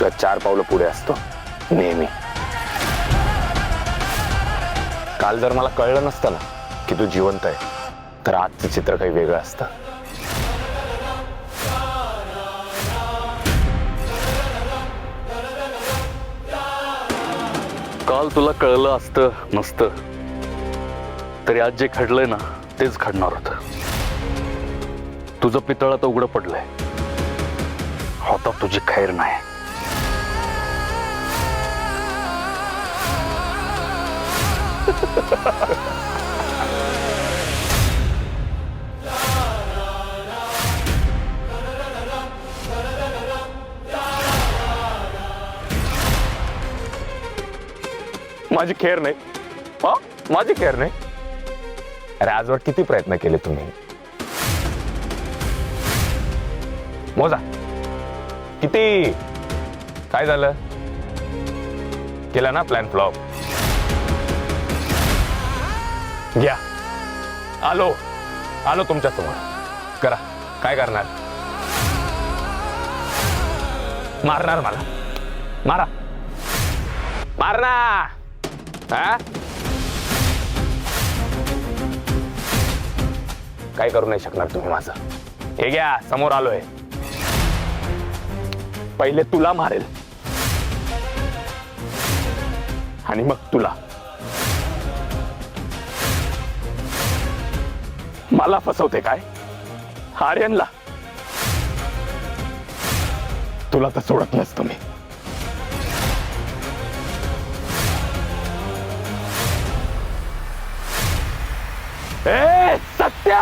तुला 4 पावलं पुढे असतो नेहमी. काल जर मला कळलं नसतं ना की तू जिवंत आहे, तर आजचं चित्र काही वेगळं असतं. काल तुला कळलं असतं नसतं तरी आज जे घडलंय ना तेच घडणार होतं. तुझं पितळ आता उघडं पडलंय. होता तुझी खैर नाही. माझी खेर नाही. हा, माझी खेर नाही. अरे आजवर किती प्रयत्न केले तुम्ही. मोजा किती. काय झालं. केला ना प्लॅन फ्लॉप. घ्या. आलो आलो तुमच्या समोर. करा. काय करणार. मारणार मला. मारा. मारना. हा? काय करू नाही शकणार तुम्ही माझं. हे घ्या. समोर आलोय. पहिले तुला मारेल आणि मग तुला. मला फसवते काय. आर्यनला. तुला तर सोडत नसतो मी. ए Satya.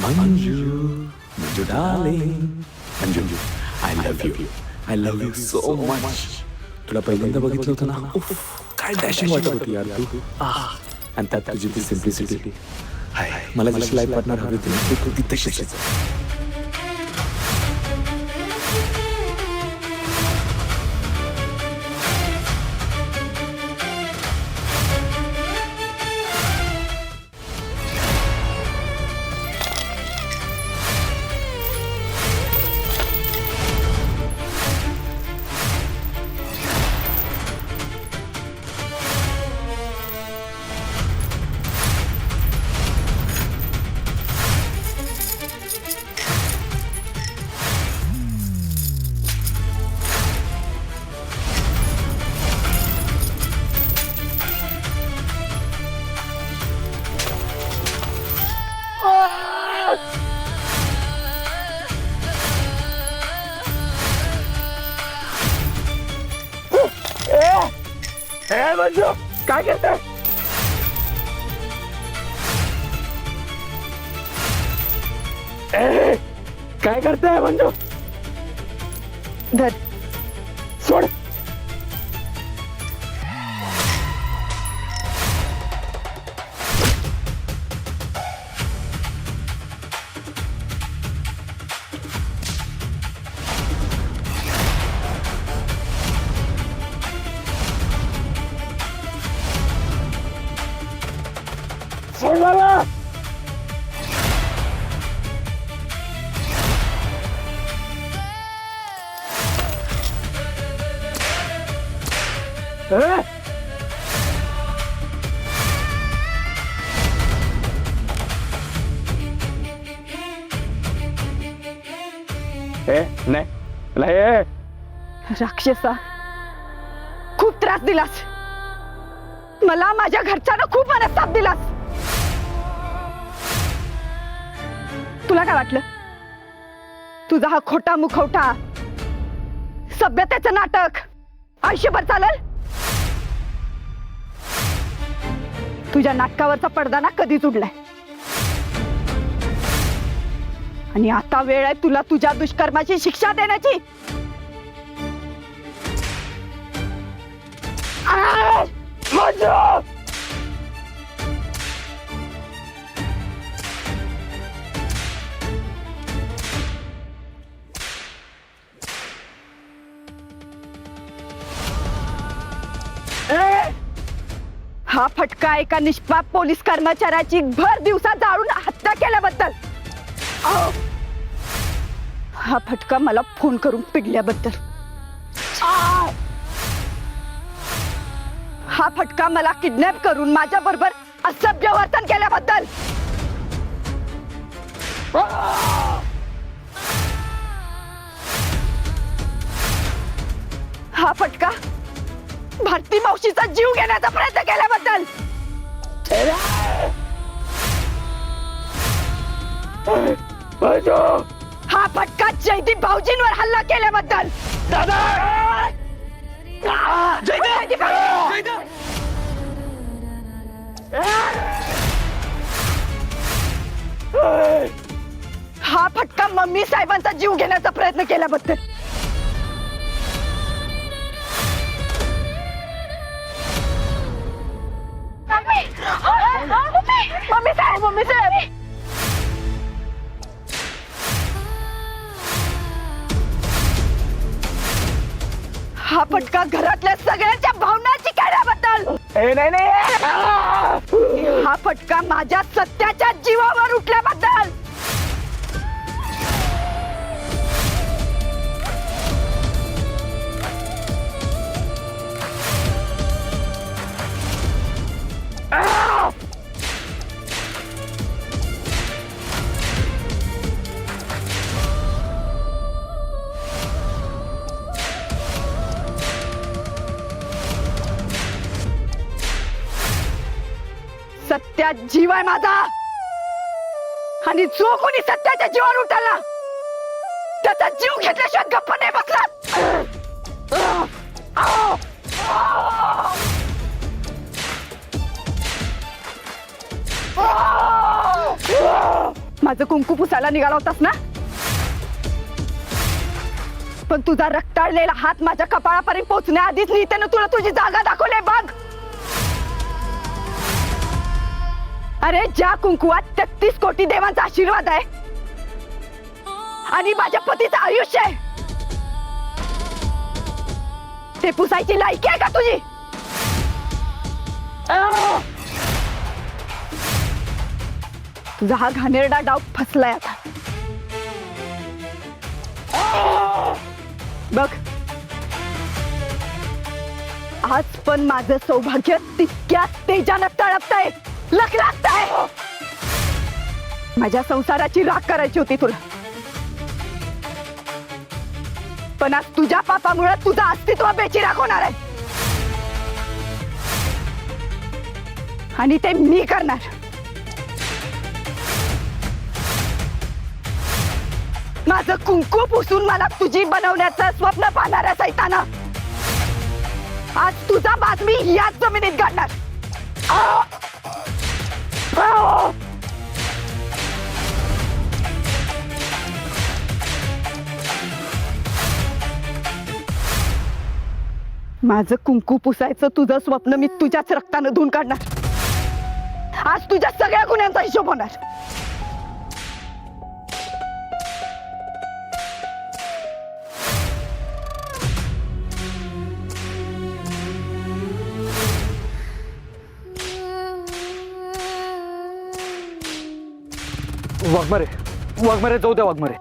Manju darling, Manju, I love you so much. तुला पहिल्यांदा बघितलं होतं ना, उफ, काय डॅशिंग वाटत होती यार तू. आणि त्यात तुझी ती सिम्प्लिसिटी. हाय, मला जशी लाईफ पार्टनर हवी होती ती तशीच आहे. मंजू काय करताय? काय करताय मंजू? धर सोड. सोड मला. नाही नाही राक्षसा, खूप त्रास दिलास मला. माझ्या घरच्यांना खूप मनस्ताप दिलास. तुला काय वाटलं तुझा हा खोटा मुखवटा, सभ्यतेचं नाटक आयुष्यभर चालेल? तुझ्या नाटकावरचा पडदा ना कधीच उडलाय. आणि आता वेळ आहे तुला तुझ्या दुष्कर्माची शिक्षा देण्याची. हा फटका एका निष्पाप पोलीस कर्मचाऱ्याची भर दिवसा जाळून हत्या केल्याबद्दल. हा फटका मला फोन करून पिडल्याबद्दल. हा फटका मला किडनॅप करून माझ्या बरोबर असभ्य वर्तन केल्याबद्दल. हा फटका भारती मावशीचा जीव घेण्याचा प्रयत्न केल्याबद्दल. हा फटका जयदीप भाऊजींवर हल्ला केल्याबद्दल. हा फटका मम्मी साहेबांचा जीव घेण्याचा प्रयत्न केल्याबद्दल. मम्मी साहेब, मम्मी साहेब. हा फटका घरातल्या सगळ्यांच्या भावनाची केल्याबद्दल. हा फटका माझ्या सत्याच्या जीवावर उठल्याबद्दल. सत्यात जीव आहे माझा, आणि जो कोणी सत्याच्या जीवावर उठला त्याचा जीव घेतल्याशिवाय गप्प नाही बसला. माझं कुंकू पुसायला निघाला होतास ना, पण तुझा रक्ताळलेला हात माझ्या कपाळापर्यंत पोहोचण्याआधीच नीतेनं तुला तुझी जागा दाखवली बघ. अरे ज्या कुंकुवात 33 कोटी देवांचा आशीर्वाद आहे आणि माझ्या पतीचं आयुष्य आहे, ते पुसायची लायकी आहे का तुझी? तुझा हा घाणेरडा डाव फसलाय आता. बघ, आज पण माझं सौभाग्य तितक्याच तेजानं तळपतंय, लखलखतंय. माझ्या संसाराची राख करायची होती तुला, पण आज तुझ्या पापामुळे तुझं अस्तित्व बेचिराख होणार आहे, आणि ते मी करणार. माझं कुंकू पुसून मला तुझी बनवण्याचं स्वप्न पाहणाऱ्या सैताना आज तुझा बातमी याच जमिनीत गाडणार. माझं कुंकू पुसायचं तुझं स्वप्न मी तुझ्याच रक्तानं धुवून काढणार. आज तुझ्या सगळ्या गुन्ह्यांचा हिशोब होणार. वाघमारे जाऊ द्या. वाघमारे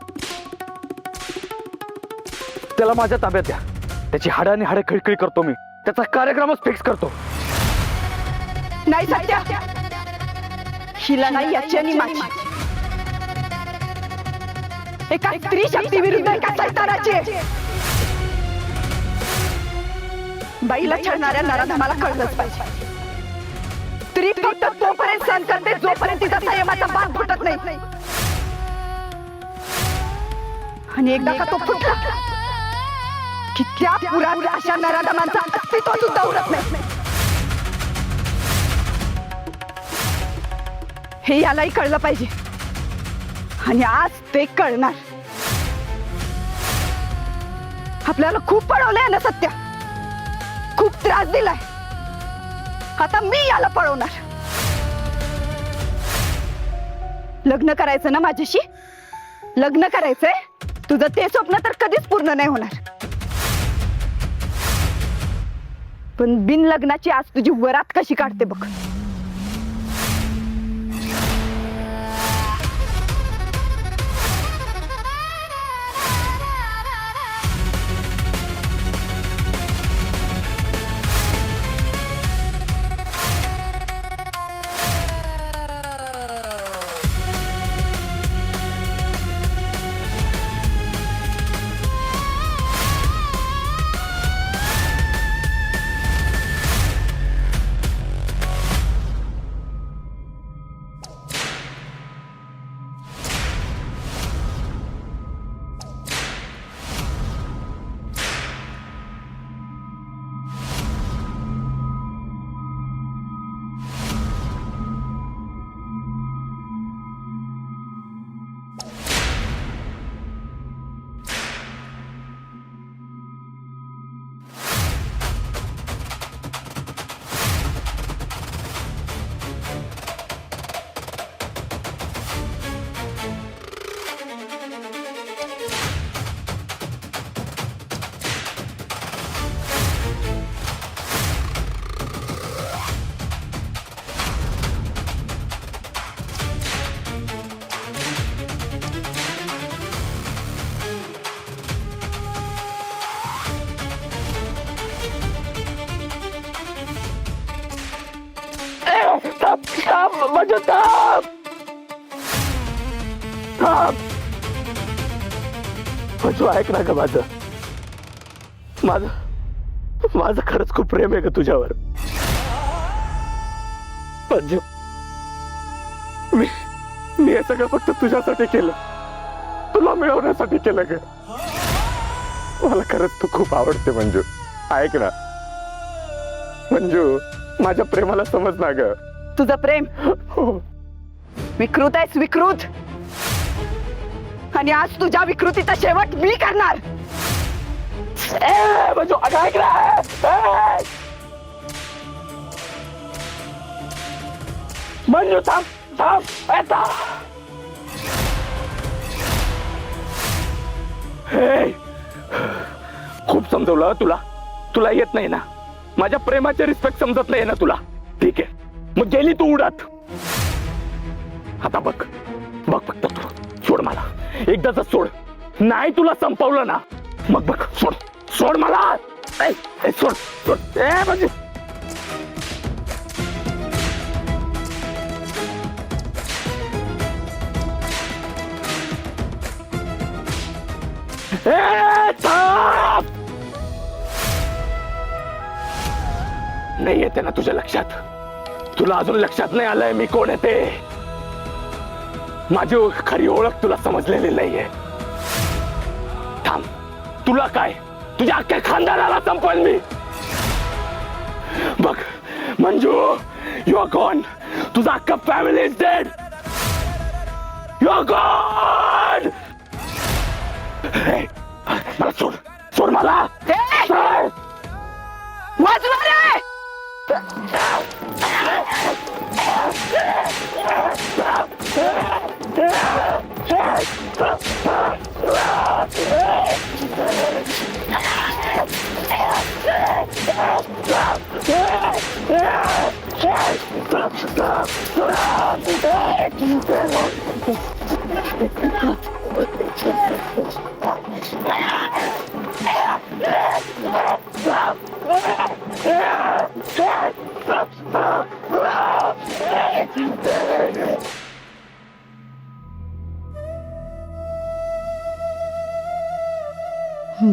त्याला माझ्या ताब्यात द्या. त्याची हाडं आणि हाडं खिळखिळी करतो मी. त्याचा कार्यक्रमच फिक्स करतो. नाही सत्या, हिला नाही याची आणि माझी, एका स्त्री शक्ती विरुद्ध एका सैतानाची. बाईला छळणाऱ्या नराधमाला कळलंच पाहिजे, स्त्री फक्त तोपर्यंत सहन करते जोपर्यंत तिचा संयमाचा बाग फुटत नाही, आणि एकदा का तो फुटला की त्या पुरात अशा नराधमांचा अस्तित्व सुद्धा उरत नाही. हे यालाही कळलं पाहिजे, आणि आज ते कळणार. आपल्याला खूप पळवलंय ना सत्या, खूप त्रास दिलाय. आता मी याला पळवणार. लग्न करायचं ना माझ्याशी, लग्न करायचंय तुझं ते स्वप्न तर कधीच पूर्ण नाही होणार, पण बिन लग्नाची आज तुझी वरात कशी काढते बघ. थांब थांब मंजू थांब थांब मंजू ऐक ना ग माझं माझं माझं खरंच खूप प्रेम आहे ग तुझ्यावर मंजू मी मी हे सगळं फक्त तुझ्यासाठी केलं तुला मिळवण्यासाठी केलं ग मला खरंच तू खूप आवडते मंजू ऐक ना मंजू माझ्या प्रेमाला समज ना ग तुझं प्रेम हो विकृत आहेस विकृत आणि आज तुझ्या विकृतीचा शेवट मी करणार ए मंजू अगं ऐक ना ए! मंजू थांब थांब ए, थांब हे, खूप समजवलं तुला तुला येत नाही ना माझ्या प्रेमाचे रिस्पेक्ट समजत नाही ना तुला ठीक आहे मग गेली तू उडत आता बघ बघ फक्त तू सोड मला एकदाच सोड नाही तुला संपवलं ना मग बघ सोड सोड मला ए, ए, सोड सोड ए म्हणजे ए, थांब! नाही येते ना तुझ्या लक्षात तुला अजून लक्षात नाही आलंय मी कोण आहे ते माझी खरी ओळख तुला समजलेली नाहीये थांब तुला काय तुझ्या अख्ख्या खानदानाला संपवेल मी बघ मंजू यू आर गॉन तुझा अख्खा family is dead you are gone मला सोड सोड मला सोड. वाचवा रे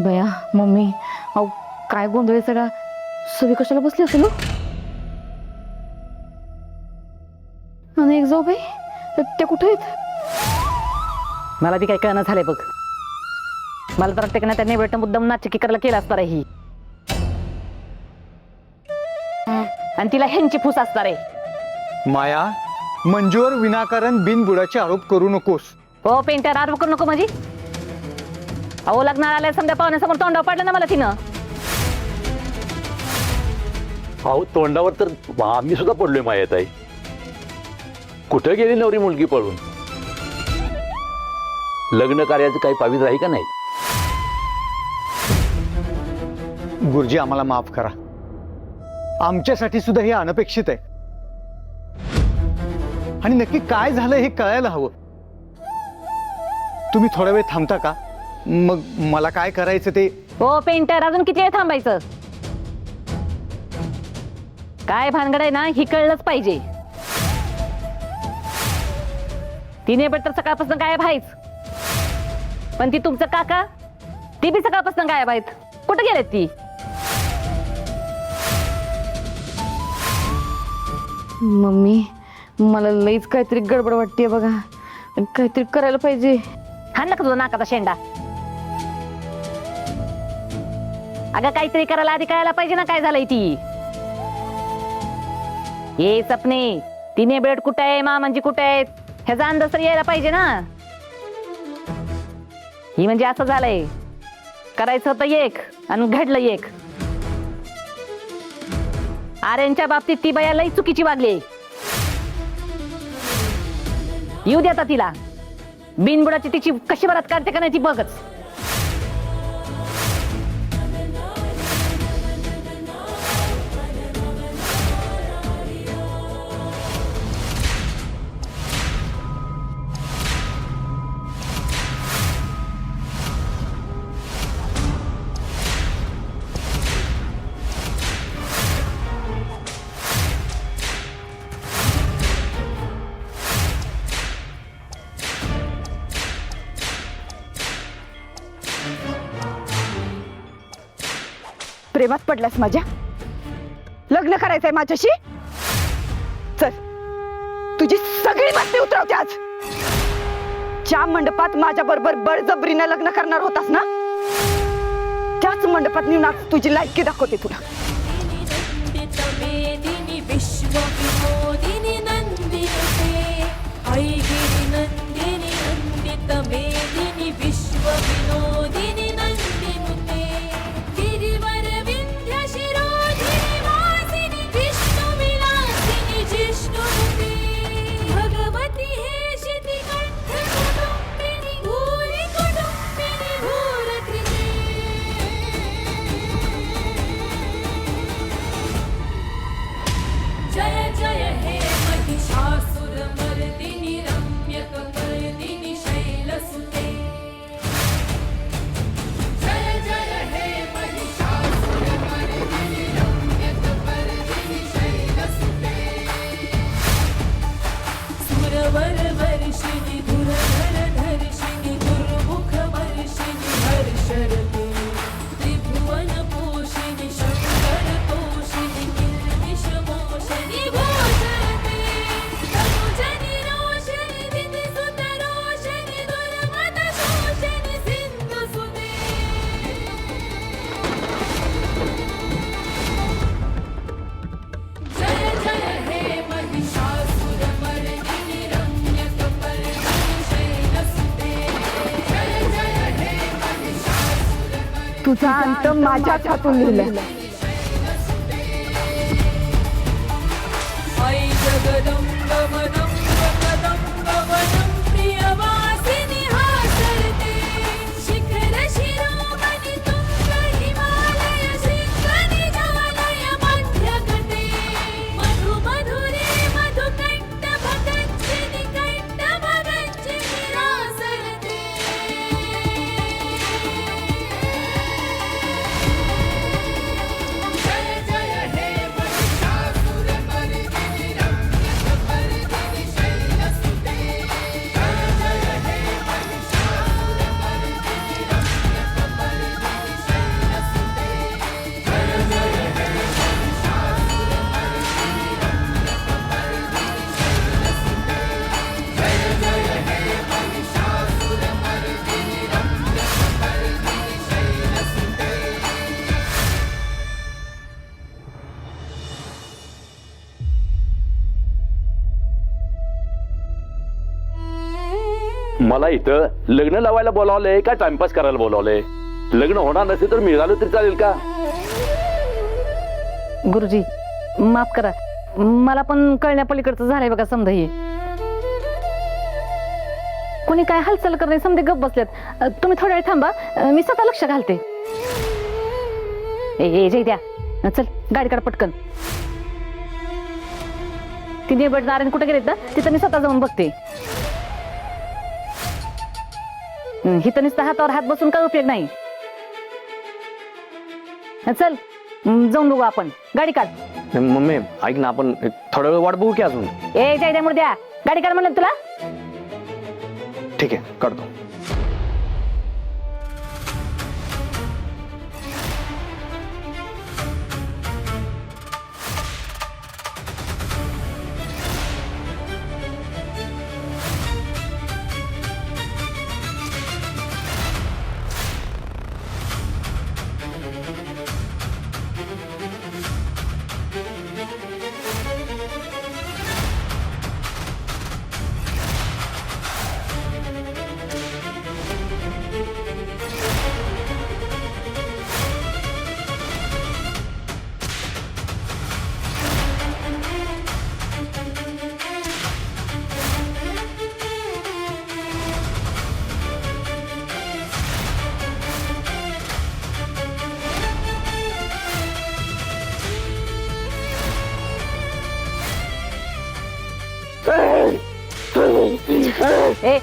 बया मम्मी अहो काय गोंधळ आहे सगळा सगळी कशाला बसली असेल हो? आणि एक जाऊ बाई त्या कुठे आहेत मला बी काय कळणं झालंय बघ मला तर वाटतं की ना त्यांनी बेटा मुद्दाम नाचकी करायला केला असणार आहे ही आणि तिला ह्यांची फूस असणार आहे माया मंजूवर विनाकारण बिनबुडाचे आरोप करू नकोस हो पेंटर आरोप करू नको माझी अहो लग्नाला आल्या समजा पाहुण्यासमोर तोंडावर पाडलं ना मला तिनं अहो तोंडावर तर आम्ही सुद्धा पडलोय मायाताई कुठे गेली नवरी मुलगी पळून लग्न कार्याचं काही पावित्र आहे का नाही गुरुजी आम्हाला माफ करा आमच्यासाठी सुद्धा हे अनपेक्षित आहे आणि नक्की काय झालं हे कळायला हवं तुम्ही थोडा वेळ थांबता का मग मला काय करायचं ते हो पेंटर अजून किती वेळ थांबायचं काय भानगड आहे ना ही कळलंच पाहिजे तिने पण तर सकाळपासून गायब आहेच पण ती तुमचं काका ती बी सकाळपासून गायब आहेत कुठे गेलेत ती मम्मी मला लईच काहीतरी गडबड वाटते बघा काहीतरी करायला पाहिजे हा नका तुझा नाकाचा शेंडा अगं काहीतरी करायला आधी कळायला पाहिजे ना काय झालंय ती ये सपने तिने बेड कुठे आहे मामांजी कुठे आहेत ह्याचा अंदाज तर यायला पाहिजे ना ही म्हणजे असं झालंय करायचं होतं एक आणि घडलं एक आर्यांच्या बाबतीत ती बया लई चुकीची वागली येऊ दे आता तिला बिनबुडाची तिची कशी बरात काढते का नाही ती बघच प्रेमात पडलास माझ्या? लग्न करायचंय माझ्याशी? चल, तुझी सगळी मस्ती उतरवते आज. ज्या मंडपात माझ्या बरोबर बळजबरीनं लग्न करणार होतास ना, त्याच मंडपात नेऊन आज तुझी लायकी दाखवते तुला. मेदिनी विश्व विनोदिनी नंदिनी ऐगिरी नंदिनी नंदित मेदिनी विश्व विनोदिनी नंदिनुते गिरिवर विंध्य शिरोधिनी वासिनी विष्णु विलासिनी जिष्णुनुते भगवती हे शिति कंठ कुटुंबिनी भूरि कुटुंबिनी भूरकृते जय जय हे महिषासुरमर्दिनि रम्यकपर्दिनि शैलसुते जय जय हे महिषासुरमर्दिनि रम्यकपर्दिनि शैलसुते सुरवरवर्षिणि धुरधरधर्षिणि दुर्मुखवर्षिणि हर्षरते त्रिभुवनपोषिणि शङ्करतोषिणि किल्बिषमोषिणि भूषरते तनुजनि रोषिणि दितिसुतरोषिणि दुर्मतशोषिणि सिन्धुसुते जय जय हे महिषासुरमर्दिनि रम्यकपर्दिनि शैलसुते जय जय हे महिषासुरमर्दिनि तुझा अंत माझ्याच हातून लिहिलाय. ऐ जगदम्ब मदम्ब कदम्ब वनं प्रियवासिनि हासरते शिखर शिरोमणि तुंग हिमालय शृंग निजालय मध्यकटे मधु मधुरे मधुकण्ठ भगञ्जिनि कण्ठ भगञ्जिनि रासरते जय जय हे महिषासुरमर्दिनि रम्यकपर्दिनि शैलसुते जय जय हे महिषासुरमर्दिनि रम्यकपर्दिनि शैलसुते जय जय हे महिषासुरमर्दिनि रम्यकपर्दिनि शैलसुते जय जय हे महिषासुरमर्दिनि रम्यकपर्दिनि शैलसुते मला इथं लग्न लावायला बोलावलंय का टाइमपास करायला बोलावलंय? लग्न होणार नसेल तर मी झालो तरी चालेल का? गुरुजी माफ करा, मला पण कळण्यापलीकडचं झालंय बघा. समजा हे कोणी काय हालचाल करणे समजे गप बसल्यात. तुम्ही थोड्या वेळ थांबा, मी स्वतः लक्ष घालते. ए जय द्या, चल गाडी काढ पटकन. ती नेबट नारायण कुठे गेलेत ना, तिथं मी स्वतः जाऊन बघते. हिथं नुसतं हातावर हात बसून काय उपयोग नाही. चल जाऊन बघू आपण. गाडी काढ. मम्मी ऐक ना, आपण थोडा वेळ वाट बघू की अजून? ए जय द्या मुर्द्या, गाडी काढ म्हणलं तुला. ठीक आहे, काढतो. ए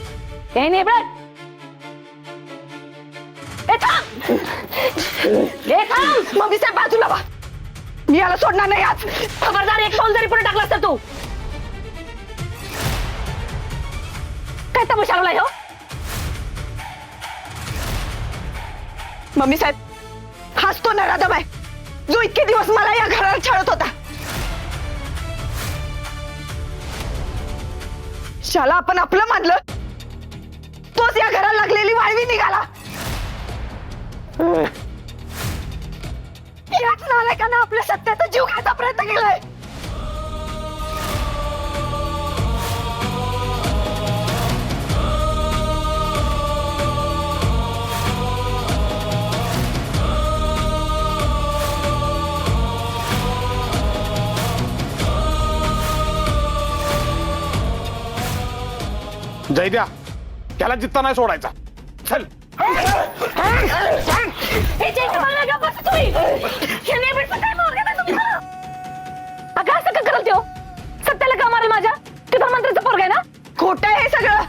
ए नेबट, ए थांब, ए थांब. मम्मी साहेब बाजूला वा, मी याला सोडणार नाही आज. खबरदार, एक पाऊल जरी पुढे टाकलास तर तू. काय तमाशा लावलाय हो? मम्मी साहेब हसतो ना राधाबाई, जो इतके दिवस मला या घराला छळत होता. शाला आपण आपलं मानलं, तोच या घराला लागलेली वाळवी निघाला. याच नालायकानं आपल्या सत्याचा जीव घ्यायचा प्रयत्न केलाय. जयद्या, त्याला जित्ता नाही सोडायचा. चल. अगं असं का करल त्यो? सत्याला का मारेल माझ्या? ते धर्मांतराचं पोरग आहे ना? खोटं आहे हे सगळं.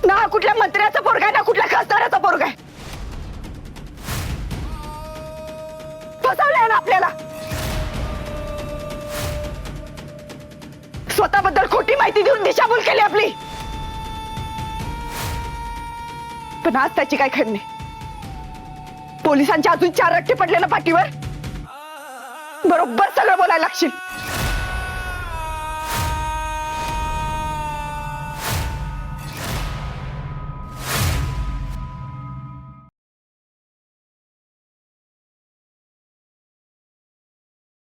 ना कुठल्या मंत्र्याचा पोरगा आहे, ना कुठल्या खासदाराचा पोरगा आहे. फसवलंय ना आपल्याला. स्वतःबद्दल खोटी माहिती देऊन दिशाभूल केली आपली. पण आज त्याची काय खैर नाही. पोलिसांच्या अजून 4 रट्टे पडले ना पाठीवर, बरोबर सगळं बोलायला लागशील.